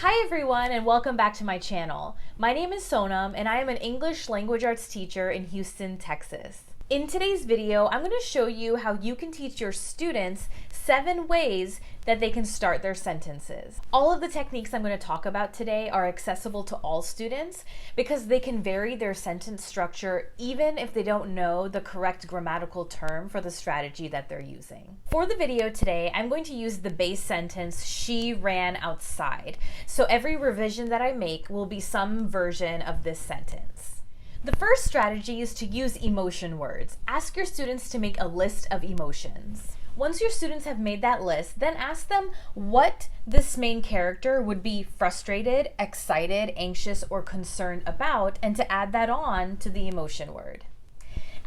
Hi everyone and welcome back to my channel. My name is Sonam and I am an English language arts teacher in Houston, Texas. In today's video, I'm going to show you how you can teach your students 7 ways that they can start their sentences. All of the techniques I'm going to talk about today are accessible to all students because they can vary their sentence structure even if they don't know the correct grammatical term for the strategy that they're using. For the video today, I'm going to use the base sentence, she ran outside. So every revision that I make will be some version of this sentence. The first strategy is to use emotion words. Ask your students to make a list of emotions. Once your students have made that list, then ask them what this main character would be frustrated, excited, anxious, or concerned about, and to add that on to the emotion word.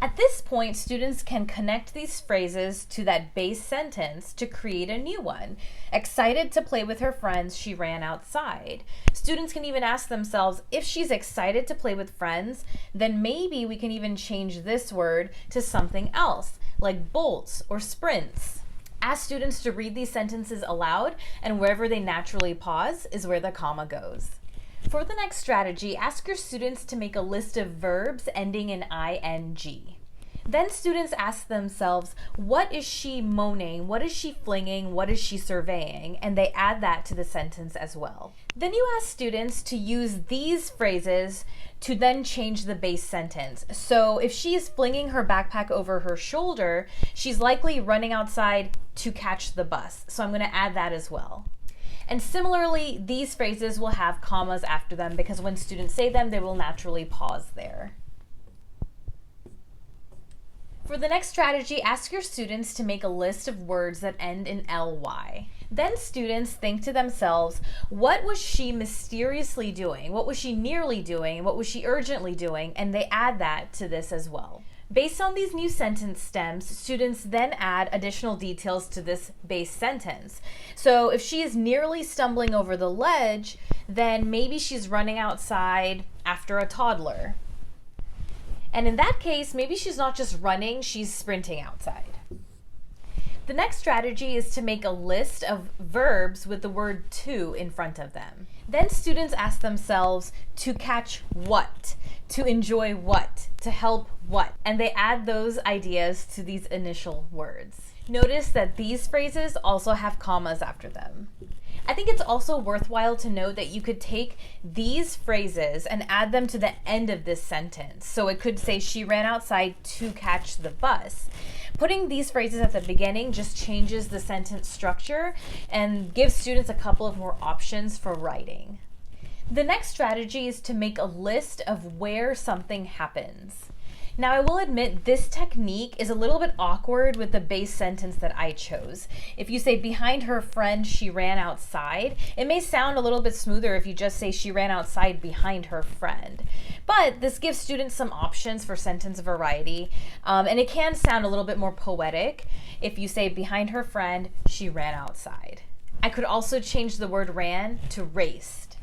At this point, students can connect these phrases to that base sentence to create a new one. Excited to play with her friends, she ran outside. Students can even ask themselves, if she's excited to play with friends, then maybe we can even change this word to something else, like bolts or sprints. Ask students to read these sentences aloud, and wherever they naturally pause is where the comma goes. For the next strategy, ask your students to make a list of verbs ending in ing. Then students ask themselves, what is she moaning? What is she flinging? What is she surveying? And they add that to the sentence as well. Then you ask students to use these phrases to then change the base sentence. So if she is flinging her backpack over her shoulder, she's likely running outside to catch the bus. So I'm going to add that as well. And similarly, these phrases will have commas after them because when students say them, they will naturally pause there. For the next strategy, ask your students to make a list of words that end in ly. Then students think to themselves, what was she mysteriously doing? What was she nearly doing? What was she urgently doing? And they add that to this as well. Based on these new sentence stems, students then add additional details to this base sentence. So if she is nearly stumbling over the ledge, then maybe she's running outside after a toddler. And in that case, maybe she's not just running, she's sprinting outside. The next strategy is to make a list of verbs with the word to in front of them. Then students ask themselves to catch what, to enjoy what, to help what, and they add those ideas to these initial words. Notice that these phrases also have commas after them. I think it's also worthwhile to note that you could take these phrases and add them to the end of this sentence. So it could say, she ran outside to catch the bus. Putting these phrases at the beginning just changes the sentence structure and gives students a couple of more options for writing. The next strategy is to make a list of where something happens. Now, I will admit this technique is a little bit awkward with the base sentence that I chose. If you say, behind her friend, she ran outside, it may sound a little bit smoother if you just say she ran outside behind her friend. But this gives students some options for sentence variety, and it can sound a little bit more poetic if you say, behind her friend, she ran outside. I could also change the word ran to raced.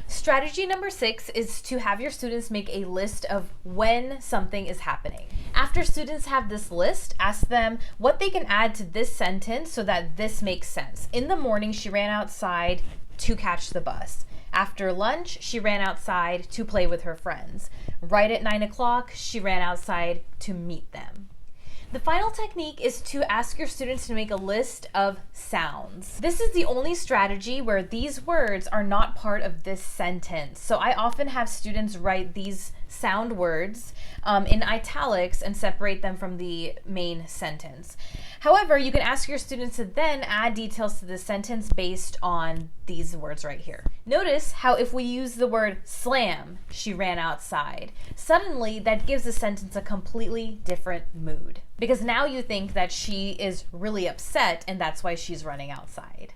Strategy number 6 is to have your students make a list of when something is happening. After students have this list, ask them what they can add to this sentence so that this makes sense. In the morning, she ran outside to catch the bus. After lunch, she ran outside to play with her friends. Right at 9 o'clock, she ran outside to meet them. The final technique is to ask your students to make a list of sounds. This is the only strategy where these words are not part of this sentence. So I often have students write these sound words in italics and separate them from the main sentence. However, you can ask your students to then add details to the sentence based on these words right here. Notice how if we use the word slam, she ran outside, suddenly that gives the sentence a completely different mood. Because now you think that she is really upset and that's why she's running outside.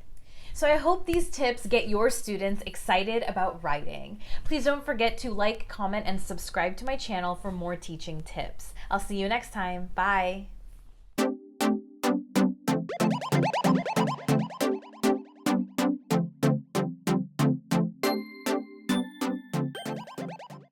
So I hope these tips get your students excited about writing. Please don't forget to like, comment, and subscribe to my channel for more teaching tips. I'll see you next time. Bye.